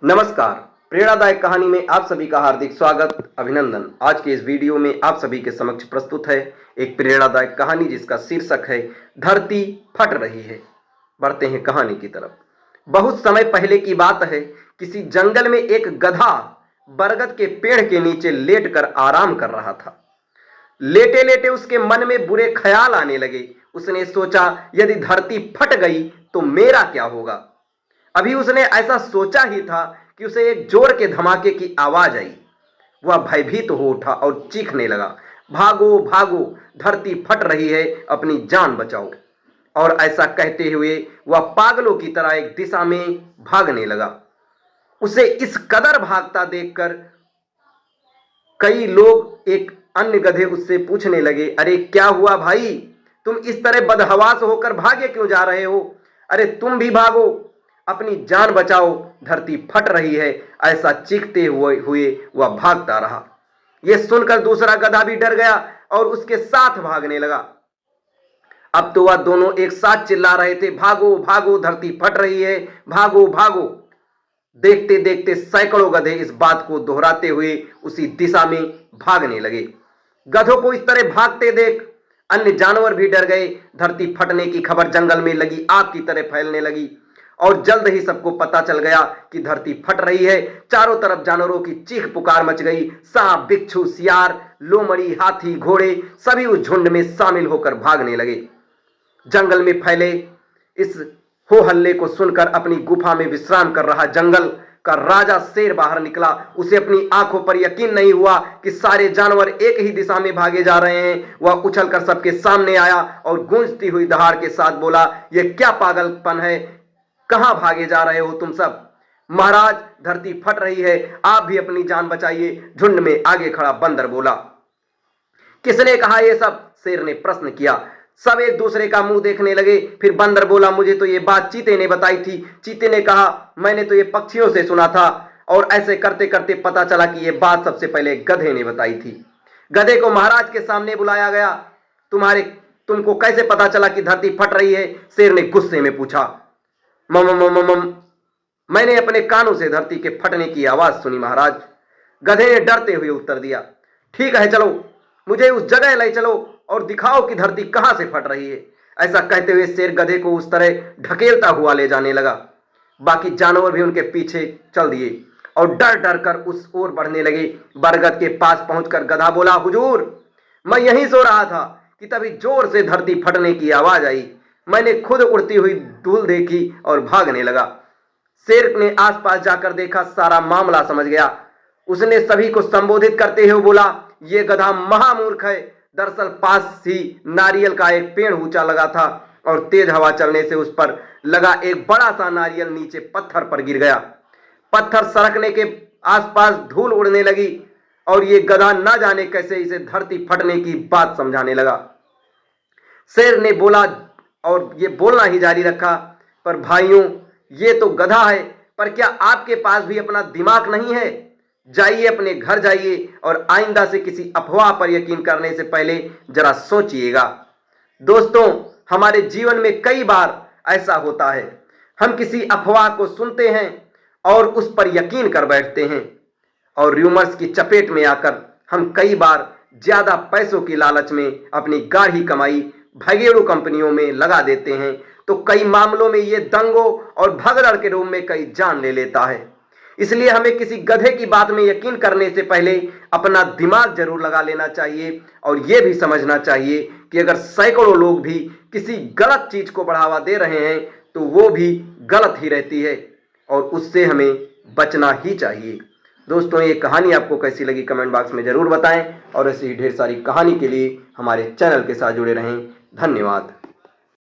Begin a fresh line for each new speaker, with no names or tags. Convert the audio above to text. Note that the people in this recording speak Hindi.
नमस्कार। प्रेरणादायक कहानी में आप सभी का हार्दिक स्वागत, अभिनंदन। आज के इस वीडियो में आप सभी के समक्ष प्रस्तुत है एक प्रेरणादायक कहानी जिसका शीर्षक है धरती फट रही है। बढ़ते हैं कहानी की तरफ। बहुत समय पहले की बात है। किसी जंगल में एक गधा बरगद के पेड़ के नीचे लेटकर आराम कर रहा था। लेटे लेटे उसके मन में बुरे ख्याल आने लगे। उसने सोचा, यदि धरती फट गई तो मेरा क्या होगा। अभी उसने ऐसा सोचा ही था कि उसे एक जोर के धमाके की आवाज आई। वह भयभीत हो उठा और चीखने लगा, भागो भागो, धरती फट रही है, अपनी जान बचाओ। और ऐसा कहते हुए वह पागलों की तरह एक दिशा में भागने लगा। उसे इस कदर भागता देखकर कई लोग, एक अन्य गधे उससे पूछने लगे, अरे क्या हुआ भाई, तुम इस तरह बदहवास होकर भागे क्यों जा रहे हो? अरे तुम भी भागो, अपनी जान बचाओ, धरती फट रही है। ऐसा चीखते हुए वह भागता रहा। यह सुनकर दूसरा गधा भी डर गया और उसके साथ भागने लगा। अब तो वह दोनों एक साथ चिल्ला रहे थे, भागो भागो, धरती फट रही है, भागो भागो। देखते देखते सैकड़ों गधे इस बात को दोहराते हुए उसी दिशा में भागने लगे। गधों को इस तरह भागते देख अन्य जानवर भी डर गए। धरती फटने की खबर जंगल में लगी आग की तरह फैलने लगी और जल्द ही सबको पता चल गया कि धरती फट रही है। चारों तरफ जानवरों की चीख पुकार मच गई। सांप, बिच्छू, सियार, लोमड़ी, हाथी, घोड़े सभी उस झुंड में शामिल होकर भागने लगे। जंगल में फैले इस हो हल्ले को सुनकर अपनी गुफा में विश्राम कर रहा जंगल का राजा शेर बाहर निकला। उसे अपनी आंखों पर यकीन नहीं हुआ कि सारे जानवर एक ही दिशा में भागे जा रहे हैं। वह उछलकर सबके सामने आया और गूंजती हुई दहाड़ के साथ बोला, यह क्या पागलपन है, कहां भागे जा रहे हो तुम सब? महाराज, धरती फट रही है, आप भी अपनी जान बचाइए, झुंड में आगे खड़ा बंदर बोला। किसने कहा ये सब? शेर ने प्रश्न किया। सब एक दूसरे का मुंह देखने लगे। फिर बंदर बोला, मुझे तो ये बात चीते ने बताई थी। चीते ने कहा, मैंने तो ये पक्षियों से सुना था। और ऐसे करते करते पता चला कि ये बात सबसे पहले गधे ने बताई थी। गधे को महाराज के सामने बुलाया गया। तुमको कैसे पता चला कि धरती फट रही है? शेर ने गुस्से में पूछा। मैंने अपने कानों से धरती के फटने की आवाज सुनी महाराज, गधे ने डरते हुए उत्तर दिया। ठीक है, चलो, मुझे उस जगह ले चलो और दिखाओ कि धरती कहां से फट रही है। ऐसा कहते हुए शेर गधे को उस तरह ढकेलता हुआ ले जाने लगा। बाकी जानवर भी उनके पीछे चल दिए और डर डर कर उस ओर बढ़ने लगे। बरगद के पास पहुंचकर गधा बोला, हुजूर, मैं यहीं सो रहा था कि तभी जोर से धरती फटने की आवाज आई। मैंने खुद उड़ती हुई धूल देखी और भागने लगा। शेर ने आसपास जाकर देखा, सारा मामला समझ गया। उसने सभी को संबोधित करते हुए बोला, यह गधा महामूर्ख है। दरअसल पास ही नारियल का एक पेड़ ऊंचा लगा था और तेज हवा चलने से उस पर लगा एक बड़ा सा नारियल नीचे पत्थर पर गिर गया। पत्थर सरकने के आसपास धूल उड़ने लगी और ये गधा ना जाने कैसे इसे धरती फटने की बात समझाने लगा। शेर ने बोला और ये बोलना ही जारी रखा, पर भाइयों, ये तो गधा है, पर क्या आपके पास भी अपना दिमाग नहीं है? जाइए, अपने घर जाइए और आइंदा से किसी अफवाह पर यकीन करने से पहले जरा सोचिएगा। दोस्तों, हमारे जीवन में कई बार ऐसा होता है, हम किसी अफवाह को सुनते हैं और उस पर यकीन कर बैठते हैं और र्यूमर्स की चपेट में आकर हम कई बार ज्यादा पैसों की लालच में अपनी गाढ़ी कमाई भगेड़ू कंपनियों में लगा देते हैं। तो कई मामलों में ये दंगों और भगदड़ के रूप में कई जान ले लेता है। इसलिए हमें किसी गधे की बात में यकीन करने से पहले अपना दिमाग जरूर लगा लेना चाहिए और यह भी समझना चाहिए कि अगर सैकड़ों लोग भी किसी गलत चीज को बढ़ावा दे रहे हैं तो वो भी गलत ही रहती है और उससे हमें बचना ही चाहिए। दोस्तों, ये कहानी आपको कैसी लगी कमेंट बॉक्स में जरूर बताएं और ऐसी ही ढेर सारी कहानी के लिए हमारे चैनल के साथ जुड़े रहें। धन्यवाद।